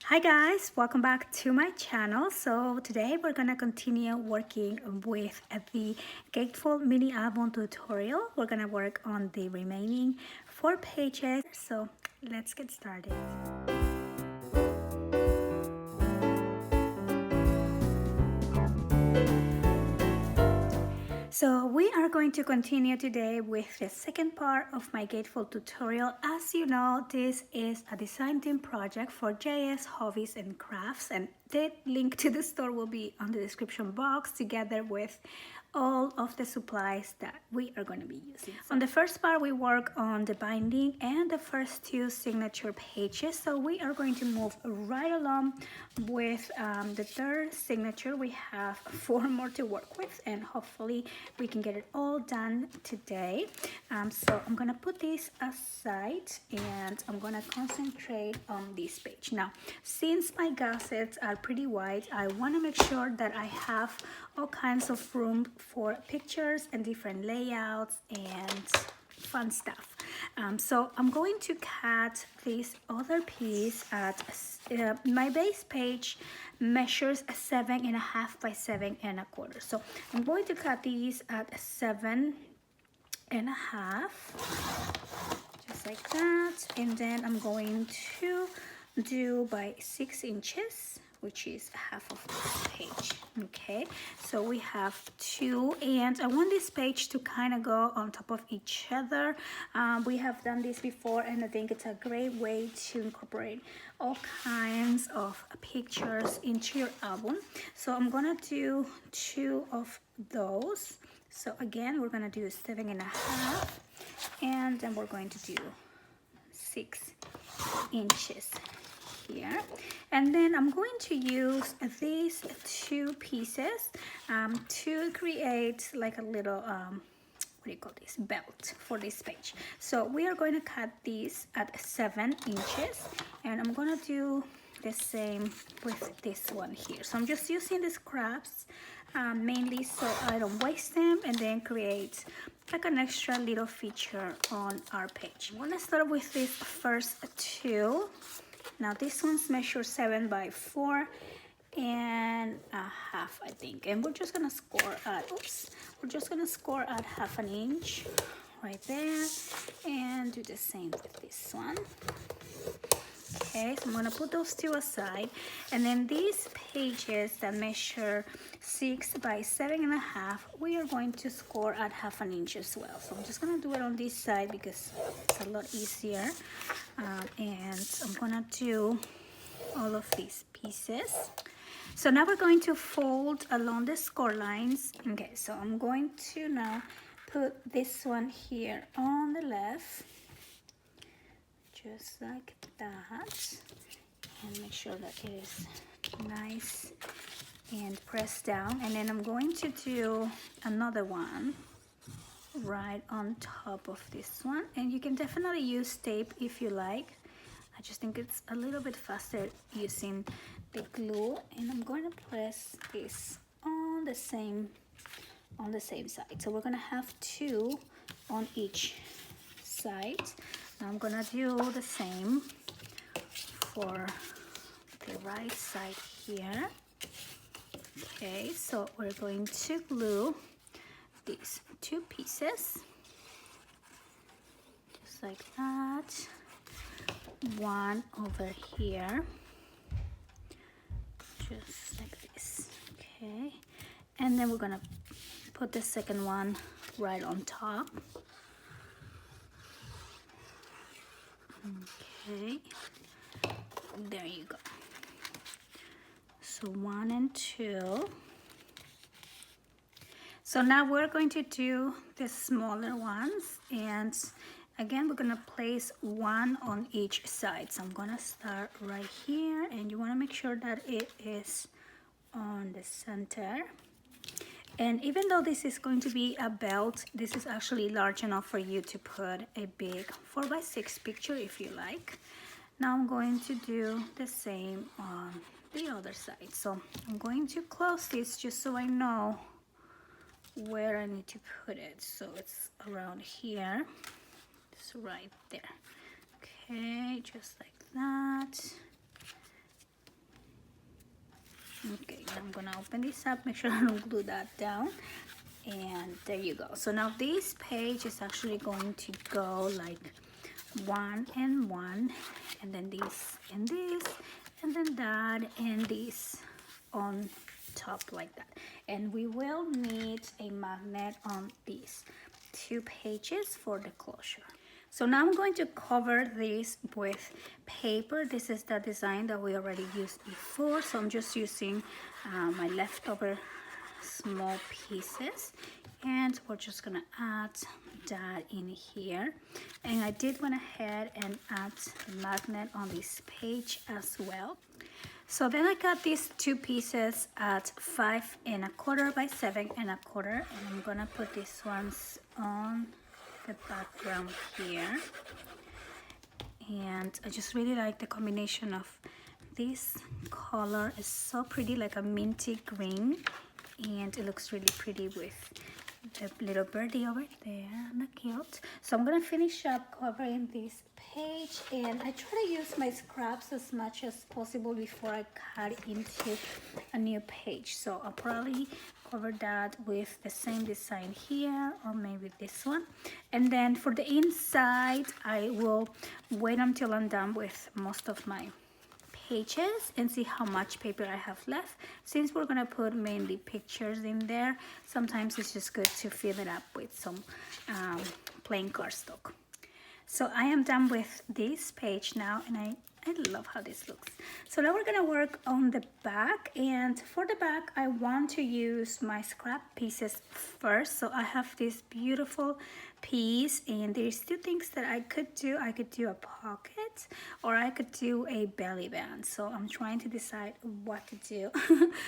Hi guys, welcome back to my channel. So today we're gonna continue working with the Gatefold mini album tutorial. We're gonna work on the remaining 4 pages. So let's get started. So we are going to continue today with the second part of my Gatefold tutorial. As you know, this is a design team project for JS Hobbies and Crafts, and the link to the store will be on the description box together with all of the supplies that we are going to be using. On the first part, we work on the binding and the first 2 signature pages. So we are going to move right along with the third signature. We have 4 more to work with, and hopefully we can get it all done today. So I'm gonna put this aside and I'm gonna concentrate on this page. Now, since my gussets are pretty wide, I want to make sure that I have all kinds of room for pictures and different layouts and fun stuff. So I'm going to cut this other piece at my base page measures 7.5 by 7.25. So I'm going to cut these at 7.5, just like that, and then I'm going to do by 6 inches, which is half of this page. Okay, so we have 2, and I want this page to kind of go on top of each other. We have done this before, and I think it's a great way to incorporate all kinds of pictures into your album. So I'm gonna do 2 of those. So again, we're gonna do 7.5, and then we're going to do 6 inches here, and then I'm going to use these 2 pieces to create like a little what do you call this, belt for this page. So we are going to cut these at 7 inches, and I'm gonna do the same with this one here. So I'm just using the scraps mainly so I don't waste them and then create like an extra little feature on our page. I'm gonna start with these first 2. Now this one's measure 7 by 4.5, I think, and we're just gonna score at we're just gonna score at 1/2 inch right there, and do the same with this one. Okay, so I'm gonna put those 2 aside, and then these pages that measure 6 by 7.5, we are going to score at 1/2 inch as well. So I'm just gonna do it on this side because it's a lot easier, and I'm gonna do all of these pieces. So now we're going to fold along the score lines. Okay, so I'm going to now put this one here on the left, just like that, and make sure that it is nice and pressed down. And then I'm going to do another one right on top of this one, and you can definitely use tape if you like. I just think it's a little bit faster using the glue, and I'm going to press this on the same side. So we're gonna have 2 on each side. I'm gonna do the same for the right side here. Okay, so we're going to glue these 2 pieces just like that, one over here, just like this. Okay, and then we're gonna put the second one right on top. Okay, there you go. So 1 and 2. So now we're going to do the smaller ones, and again we're gonna place 1 on each side. So I'm gonna start right here, and you want to make sure that it is on the center. And even though this is going to be a belt, this is actually large enough for you to put a big 4 by 6 picture if you like. Now I'm going to do the same on the other side. So I'm going to close this just so I know where I need to put it. So it's around here, it's right there. Okay, just like that. I'm gonna open this up, make sure I don't glue that down, and there you go. So now this page is actually going to go like 1 and 1, and then this and this, and then that and this on top like that. And we will need a magnet on these 2 pages for the closure. So now I'm going to cover this with paper. This is the design that we already used before, so I'm just using my leftover small pieces, and we're just gonna add that in here. And I did went ahead and add the magnet on this page as well. So then I got these 2 pieces at 5 1/4 by 7 1/4, and I'm gonna put these ones on the background here. And I just really like the combination of this color. Is so pretty, like a minty green, and it looks really pretty with the little birdie over there. Not cute. So I'm gonna finish up covering this page, and I try to use my scraps as much as possible before I cut into a new page. So I'll probably cover that with the same design here, or maybe this one. And then for the inside, I will wait until I'm done with most of my pages and see how much paper I have left. Since we're gonna put mainly pictures in there, sometimes it's just good to fill it up with some plain cardstock. So I am done with this page now, and I love how this looks. So now we're gonna work on the back, and for the back I want to use my scrap pieces first. So I have this beautiful piece, and there's 2 things that I could do. I could do a pocket, or I could do a belly band. So I'm trying to decide what to do.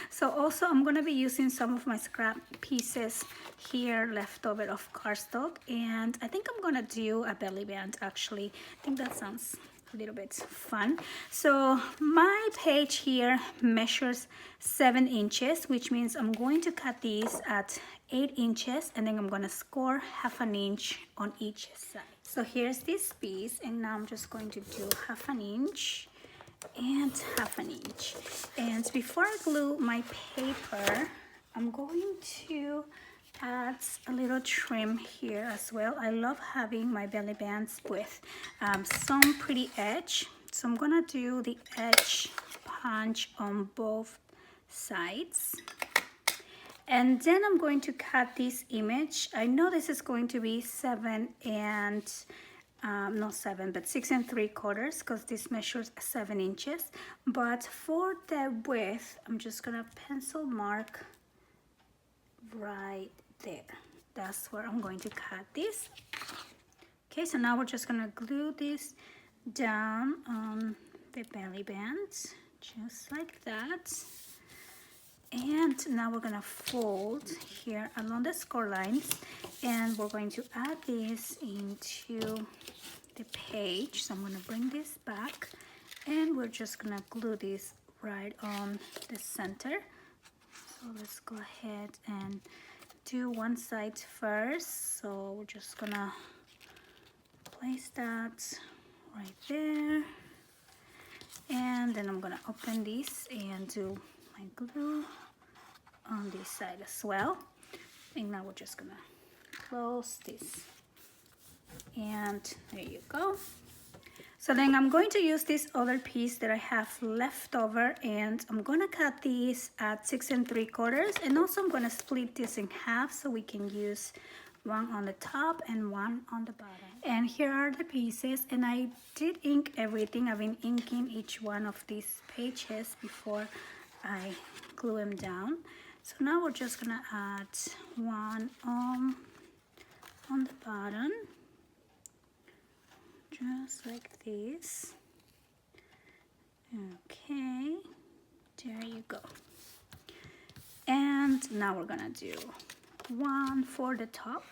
So also I'm gonna be using some of my scrap pieces here left over of cardstock, and I think I'm gonna do a belly band actually. I think that sounds a little bit fun. So my page here measures 7 inches, which means I'm going to cut these at 8 inches, and then I'm gonna score 1/2 inch on each side. So here's this piece, and now I'm just going to do 1/2 inch and 1/2 inch. And before I glue my paper, I'm going to add a little trim here as well. I love having my belly bands with some pretty edge. So I'm gonna do the edge punch on both sides. And then I'm going to cut this image. I know this is going to be 7 and not 7, but 6 3/4, because this measures 7 inches. But for the width, I'm just gonna pencil mark right there. That's where I'm going to cut this. Okay, so now we're just gonna glue this down on the belly band, just like that. And now we're gonna fold here along the score lines, and we're going to add this into the page. So I'm gonna bring this back, and we're just gonna glue this right on the center. So let's go ahead and do one side first. So we're just gonna place that right there, and then I'm gonna open this and do my glue on this side as well. And now we're just gonna close this, and there you go. So then I'm going to use this other piece that I have left over, and I'm gonna cut these at 6 3/4, and also I'm gonna split this in half so we can use one on the top and one on the bottom. And here are the pieces, and I did ink everything. I've been inking each one of these pages before I glue them down. So now we're just gonna add one on the bottom, just like this. Okay, there you go. And now we're gonna do one for the top.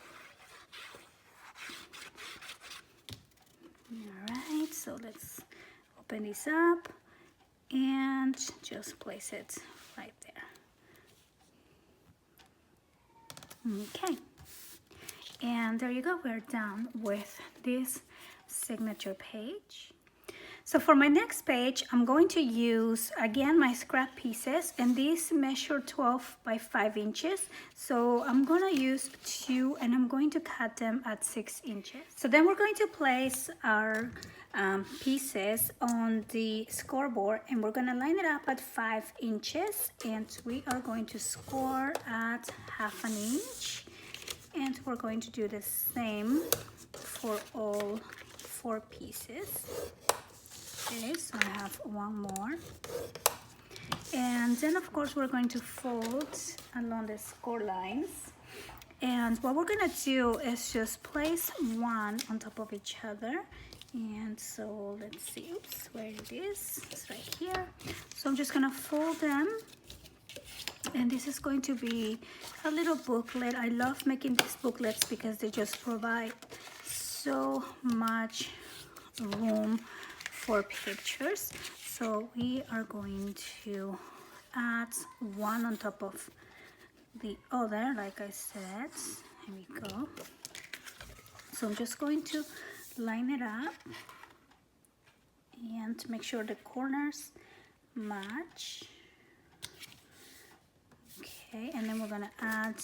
All right, so let's open this up and just place it right there. Okay, and there you go. We're done with this signature page. So for my next page, I'm going to use again my scrap pieces, and these measure 12 by 5 inches. So I'm gonna use 2 and I'm going to cut them at 6 inches. So then we're going to place our pieces on the scoreboard, and we're gonna line it up at 5 inches, and we are going to score at 1/2 inch. And we're going to do the same for all 4 pieces. Okay, so I have one more, and then of course we're going to fold along the score lines, and what we're gonna do is just place one on top of each other. And so let's see, oops, where it is, it's right here. So I'm just gonna fold them, and this is going to be a little booklet. I love making these booklets because they just provide so much room for pictures. So we are going to add one on top of the other, like I said. Here we go. So I'm just going to line it up and make sure the corners match. Okay, and then we're gonna add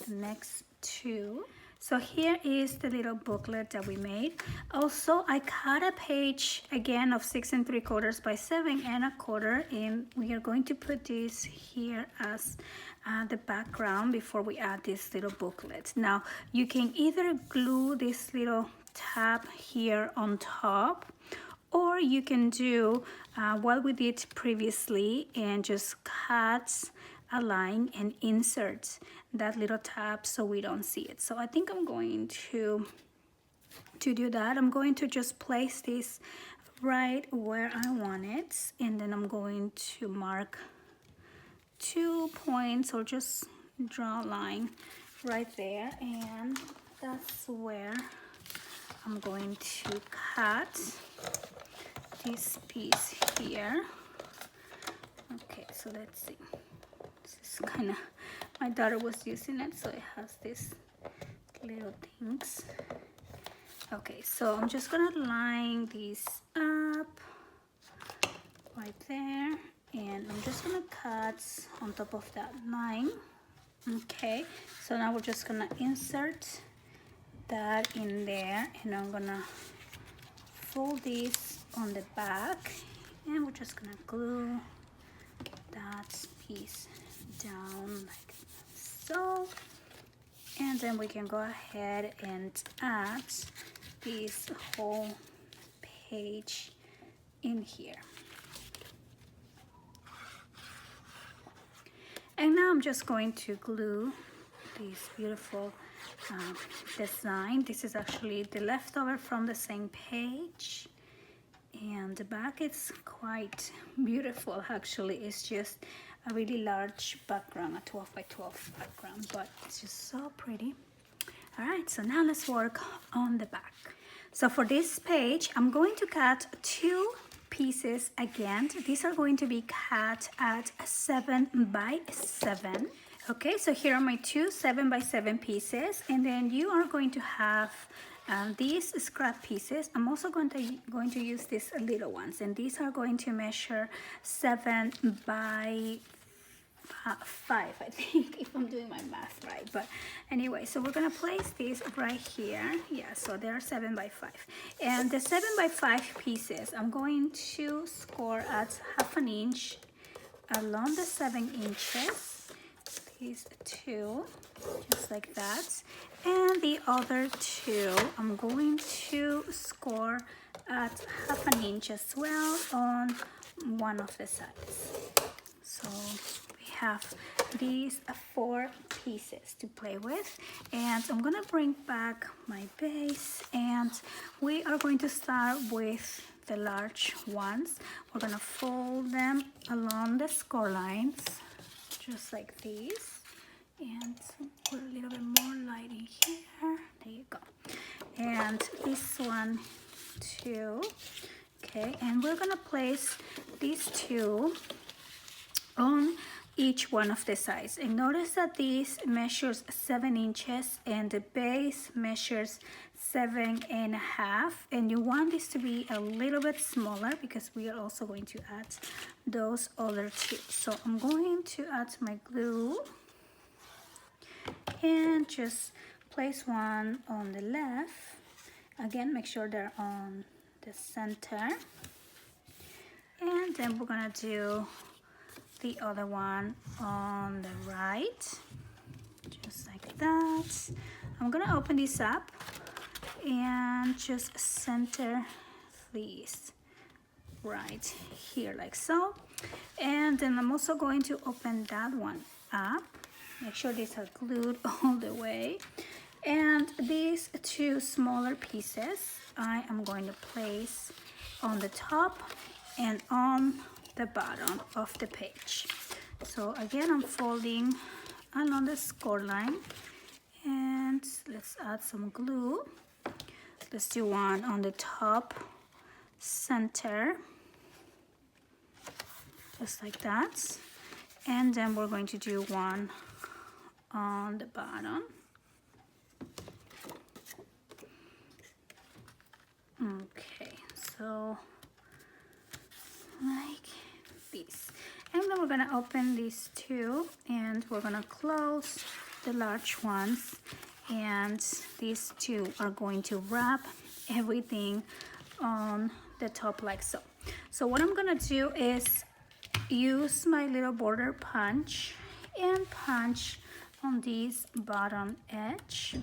the next 2. So here is the little booklet that we made. Also, I cut a page again of 6 3/4 by 7 1/4, and we are going to put this here as the background before we add this little booklet. Now, you can either glue this little tab here on top, or you can do what we did previously and just cut a line and insert that little tab so we don't see it. So I think I'm going to do that. I'm going to just place this right where I want it, and then I'm going to mark 2 points, or just draw a line right there, and that's where I'm going to cut this piece here. Okay, so let's see. This is kind of, my daughter was using it, so it has these little things. Okay, so I'm just gonna line these up right there, and I'm just gonna cut on top of that line. Okay, so now we're just gonna insert that in there, and I'm gonna fold this on the back, and we're just gonna glue that piece down like so, and then we can go ahead and add this whole page in here. And now I'm just going to glue this beautiful design. This is actually the leftover from the same page, and the back is quite beautiful. Actually, it's just a really large background, a 12 by 12 background, but it's just so pretty. All right, so now let's work on the back. So for this page, I'm going to cut 2 pieces again. These are going to be cut at 7 by 7. Okay, so here are my 2 7 by 7 pieces, and then you are going to have these scrap pieces. I'm also going to use these little ones, and these are going to measure 7 by 5, I think, if I'm doing my math right. But anyway, so we're gonna place these right here. Yeah, so they're 7 by 5, and the 7 by 5 pieces I'm going to score at 1/2 inch along the 7 inches. These 2, just like that, and the other 2 I'm going to score at 1/2 inch as well on one of the sides. So we have these 4 pieces to play with, and I'm gonna bring back my base, and we are going to start with the large ones. We're gonna fold them along the score lines, just like these, and put a little bit more light in here. There you go. And this one too. Okay, and we're gonna place these 2 on each one of the sides, and notice that this measures 7 inches and the base measures 7.5, and you want this to be a little bit smaller because we are also going to add those other two. So I'm going to add my glue and just place one on the left. Again, make sure they're on the center, and then we're gonna do the other one on the right, just like that. I'm gonna open this up and just center these right here like so, and then I'm also going to open that one up. Make sure these are glued all the way, and these two smaller pieces I am going to place on the top and on the bottom of the page. So again, I'm folding along the score line, and let's add some glue. Let's do one on the top center, just like that, and then we're going to do one on the bottom. Okay, so like this, and then we're gonna open these two, and we're gonna close the large ones, and these two are going to wrap everything on the top like so. So what I'm gonna do is use my little border punch and punch on this bottom edge.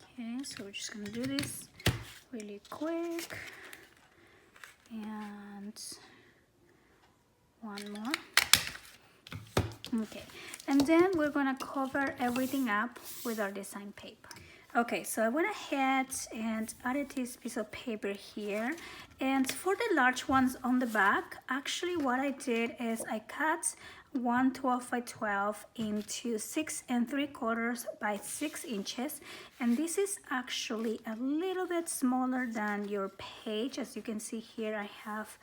Okay, so we're just gonna do this really quick, and one more. Okay, and then we're gonna cover everything up with our design paper. Okay, so I went ahead and added this piece of paper here, and for the large ones on the back, actually what I did is I cut one 12 by 12 into 6 3/4 by 6 inches, and this is actually a little bit smaller than your page. As you can see here, I have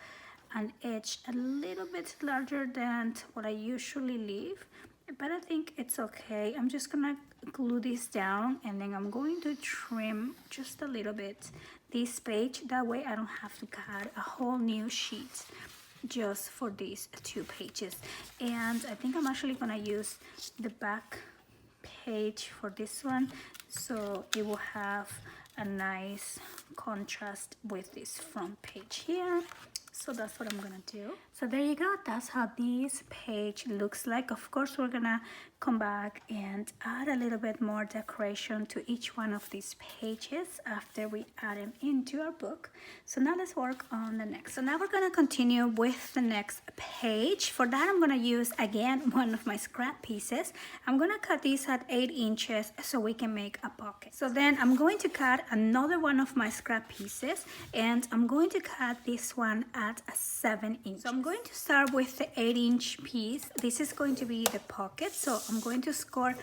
an edge a little bit larger than what I usually leave, but I think it's okay. I'm just gonna glue this down, and then I'm going to trim just a little bit this page. That way I don't have to cut a whole new sheet just for these two pages. And I think I'm actually gonna use the back page for this one, so it will have a nice contrast with this front page here. So that's what I'm gonna do. So there you go, that's how this page looks like. Of course, we're gonna come back and add a little bit more decoration to each one of these pages after we add them into our book. So now let's work on the next. So now we're gonna continue with the next page. For that, I'm gonna use again one of my scrap pieces. I'm gonna cut these at 8 inches so we can make a pocket. So then I'm going to cut another one of my scrap pieces, and I'm going to cut this one at 7 inches. So I'm going to start with the 8-inch piece. This is going to be the pocket. So I'm going to score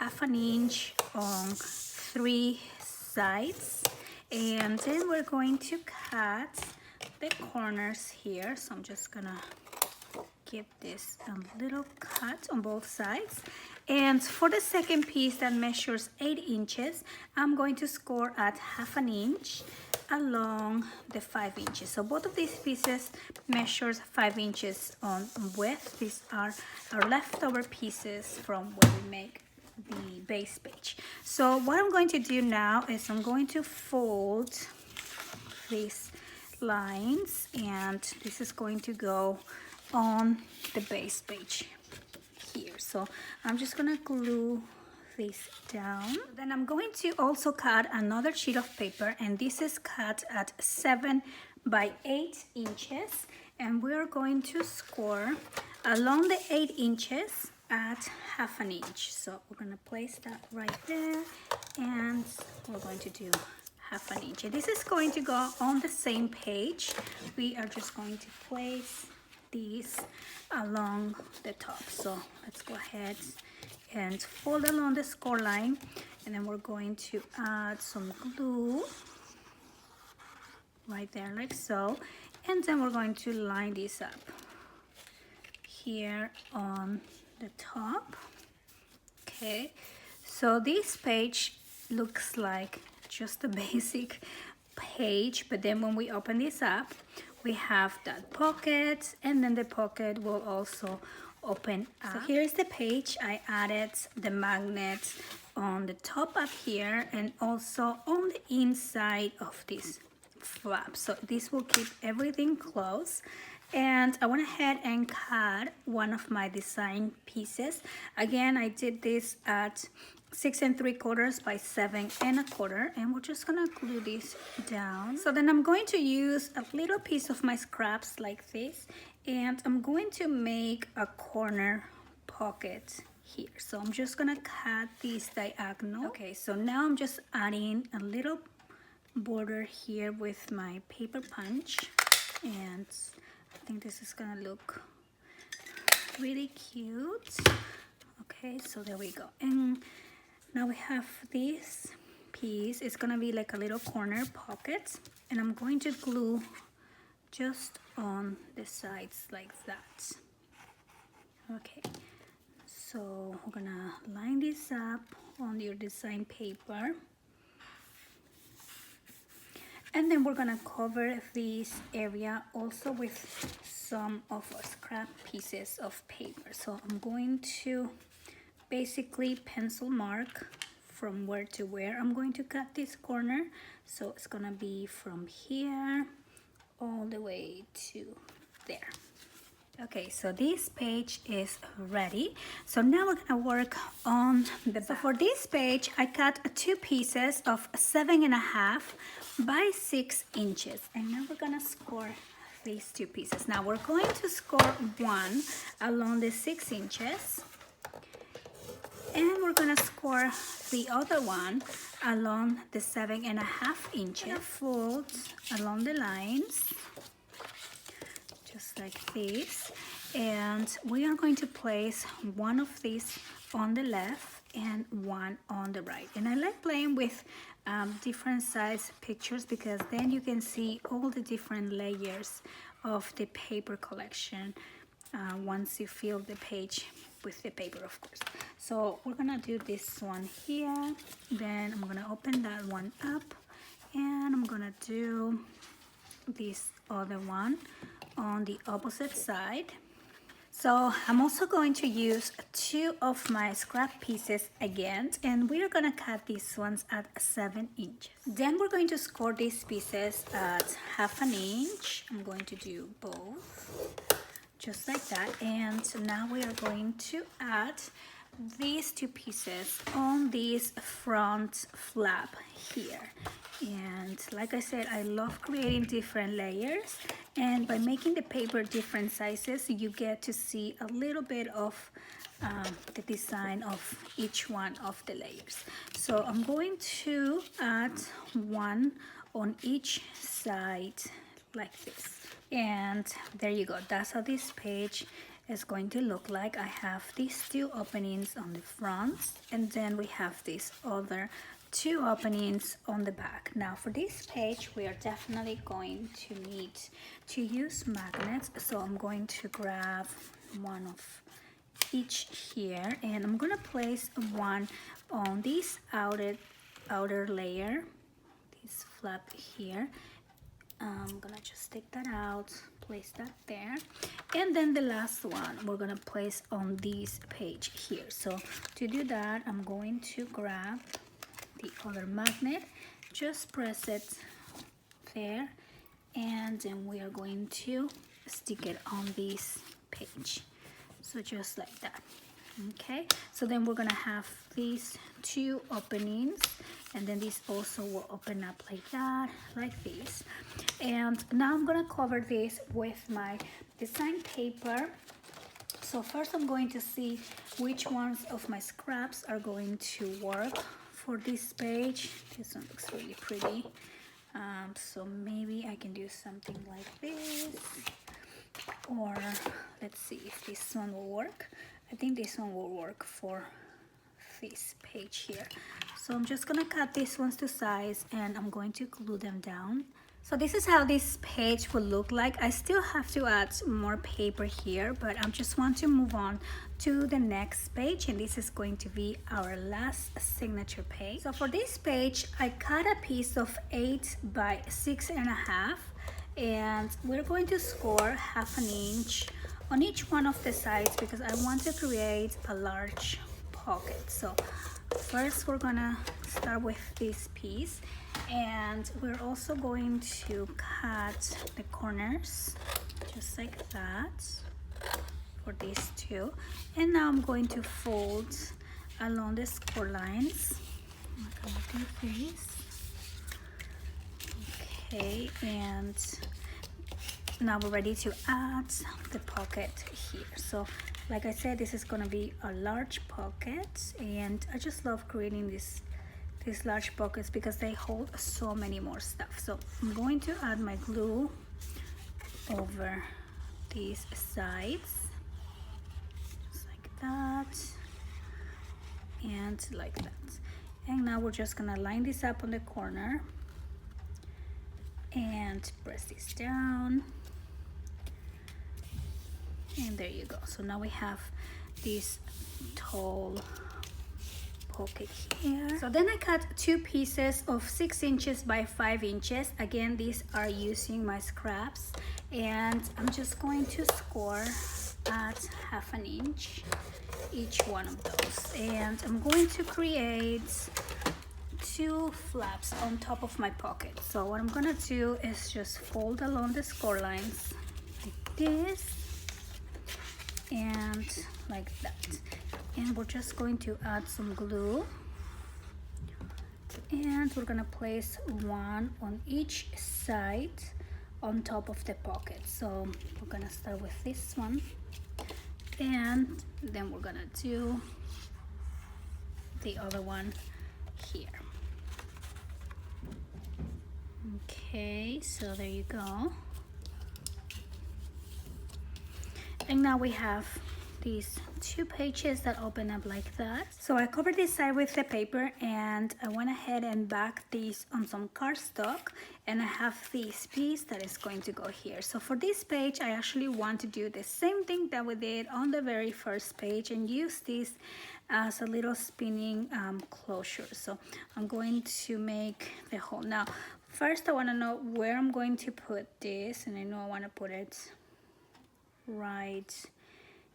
1/2 inch on 3 sides, and then we're going to cut the corners here. So I'm just gonna give this a little cut on both sides. And for the second piece that measures 8 inches, I'm going to score at 1/2 inch along the 5 inches. So both of these pieces measures 5 inches on width. These are our leftover pieces from when we make the base page. So what I'm going to do now is I'm going to fold these lines, and this is going to go on the base page here. So I'm just gonna glue this down. Then I'm going to also cut another sheet of paper, and this is cut at 7 by 8 inches, and we're going to score along the 8 inches at 1/2 inch. So we're gonna place that right there, and we're going to do 1/2 inch. And this is going to go on the same page. We are just going to place these along the top. So let's go ahead and fold along the score line, and then we're going to add some glue right there like so, and then we're going to line this up here on the top. Okay, so this page looks like just a basic page, but then when we open this up, we have that pocket, and then the pocket will also open up. So here's the page. I added the magnet on the top up here and also on the inside of this flap, so this will keep everything closed. And I went ahead and cut one of my design pieces. Again, I did this at 6 3/4 by 7 1/4, and we're just gonna glue this down. So then I'm going to use a little piece of my scraps like this, and I'm going to make a corner pocket here. So I'm just gonna cut this diagonal. Okay, so now I'm just adding a little border here with my paper punch, and I think this is gonna look really cute. Okay, so there we go. And now we have this piece. It's gonna be like a little corner pocket, and I'm going to glue just on the sides like that. Okay, so we're gonna line this up on your design paper, and then we're gonna cover this area also with some of our scrap pieces of paper. So I'm going to basically pencil mark from where to where I'm going to cut this corner. So it's gonna be from here all the way to there. Okay, so this page is ready. So now we're gonna work on the back. So for this page, I cut 2 pieces of 7.5 by 6 inches. And now we're gonna score these 2 pieces. Now we're going to score one along the 6 inches. And we're gonna score the other one along the 7.5 inches. Fold along the lines, just like this, and we are going to place one of these on the left and one on the right. And I like playing with different size pictures because then you can see all the different layers of the paper collection once you fill the page with the paper, of course. So we're gonna do this one here, then I'm gonna open that one up, and I'm gonna do this other one on the opposite side. So I'm also going to use 2 of my scrap pieces again, and we're gonna cut these ones at 7 inches. Then we're going to score these pieces at 1/2 inch. I'm going to do both, just like that. And now we are going to add these 2 pieces on this front flap here. And like I said, I love creating different layers, and by making the paper different sizes, you get to see a little bit of the design of each one of the layers. So I'm going to add one on each side like this, and there you go. That's how this page is going to look like. I have these 2 openings on the front, and then we have these other 2 openings on the back. Now for this page, we are definitely going to need to use magnets. So I'm going to grab one of each here, and I'm gonna place one on this outer layer, this flap here. I'm gonna just take that out, place that there, and then the last one we're gonna place on this page here. So to do that, I'm going to grab the other magnet, just press it there, and then we are going to stick it on this page. So just like that. Okay, so then we're gonna have these 2 openings, and then this also will open up like that, like this. And now I'm gonna cover this with my design paper. So first I'm going to see which ones of my scraps are going to work for this page. This one looks really pretty. So maybe I can do something like this, or let's see if this one will work. I think this one will work for this page here. So I'm just gonna cut these ones to size, and I'm going to glue them down So this is how this page will look like. I still have to add more paper here, but I just want to move on to the next page, and this is going to be our last signature page. So for this page, I cut a piece of 8 by 6.5, and we're going to score 1/2 inch on each one of the sides because I want to create a large pocket. So first we're gonna start with this piece, and we're also going to cut the corners just like that for these two. And now I'm going to fold along the score lines. I'm gonna do this. Okay, and now we're ready to add the pocket here. So like I said, this is gonna be a large pocket, and I just love creating these large pockets because they hold so many more stuff. So I'm going to add my glue over these sides just like that and like that. And now we're just gonna line this up on the corner and press this down, and there you go. So now we have this tall pocket here. So then I cut 2 pieces of 6 inches by 5 inches. Again, these are using my scraps, and I'm just going to score at 1/2 inch each one of those, and I'm going to create 2 flaps on top of my pocket. So what I'm gonna do is just fold along the score lines like this and like that, and we're just going to add some glue, and we're gonna place one on each side on top of the pocket. So we're gonna start with this one, and then we're gonna do the other one here. Okay, so there you go. And now we have these 2 pages that open up like that. So I covered this side with the paper, and I went ahead and backed these on some cardstock, and I have this piece that is going to go here. So for this page, I actually want to do the same thing that we did on the very first page and use this as a little spinning closure. So I'm going to make the hole. Now first I want to know where I'm going to put this, and I know I want to put it right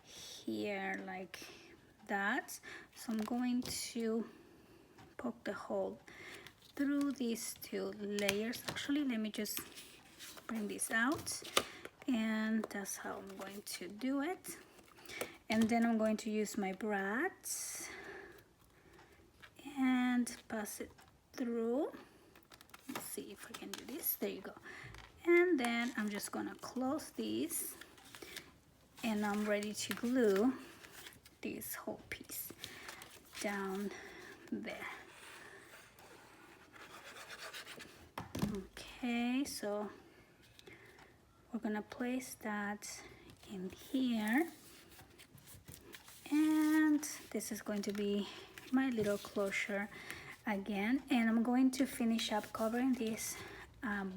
here like that. So I'm going to poke the hole through these 2 layers. Actually, let me just bring this out, and that's how I'm going to do it. And then I'm going to use my brad and pass it through. Let's see if I can do this. There you go. And then I'm just gonna close these, and I'm ready to glue this whole piece down there. Okay, so we're gonna place that in here, and this is going to be my little closure again, and I'm going to finish up covering this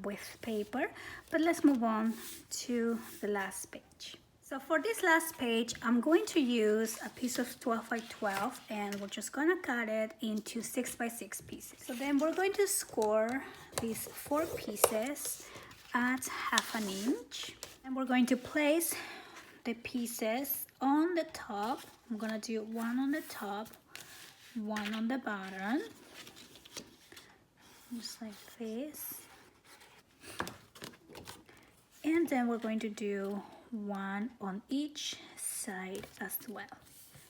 with paper. But let's move on to the last page. So for this last page, I'm going to use a piece of 12 by 12, and we're just gonna cut it into 6 by 6 pieces. So then we're going to score these 4 pieces at 1/2 inch, and we're going to place the pieces on the top. I'm gonna do one on the top, one on the bottom, just like this, and then we're going to do one on each side as well.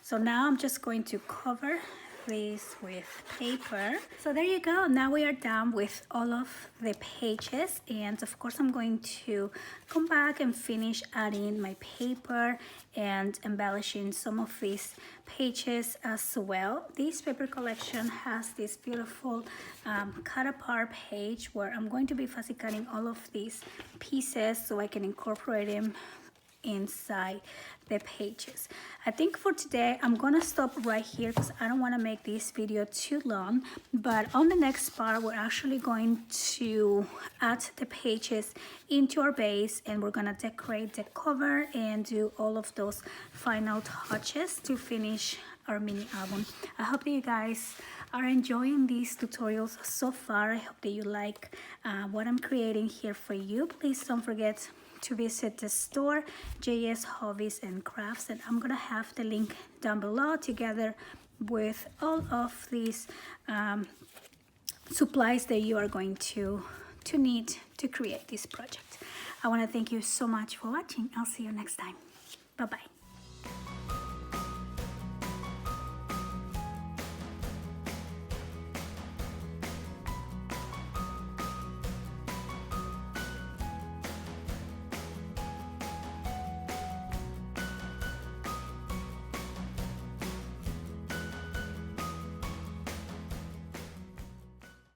So now I'm just going to cover this with paper. So there you go. Now we are done with all of the pages, and of course I'm going to come back and finish adding my paper and embellishing some of these pages as well. This paper collection has this beautiful cut apart page where I'm going to be fussy cutting all of these pieces so I can incorporate them inside the pages. I think for today I'm gonna stop right here because I don't want to make this video too long, but on the next part we're actually going to add the pages into our base, and we're gonna decorate the cover and do all of those final touches to finish our mini album. I hope that you guys are enjoying these tutorials so far. I hope that you like what I'm creating here for you. Please don't forget to visit the store, JS Hobbies and Crafts, and I'm gonna have the link down below together with all of these supplies that you are going to need to create this project. I want to thank you so much for watching. I'll see you next time. Bye bye.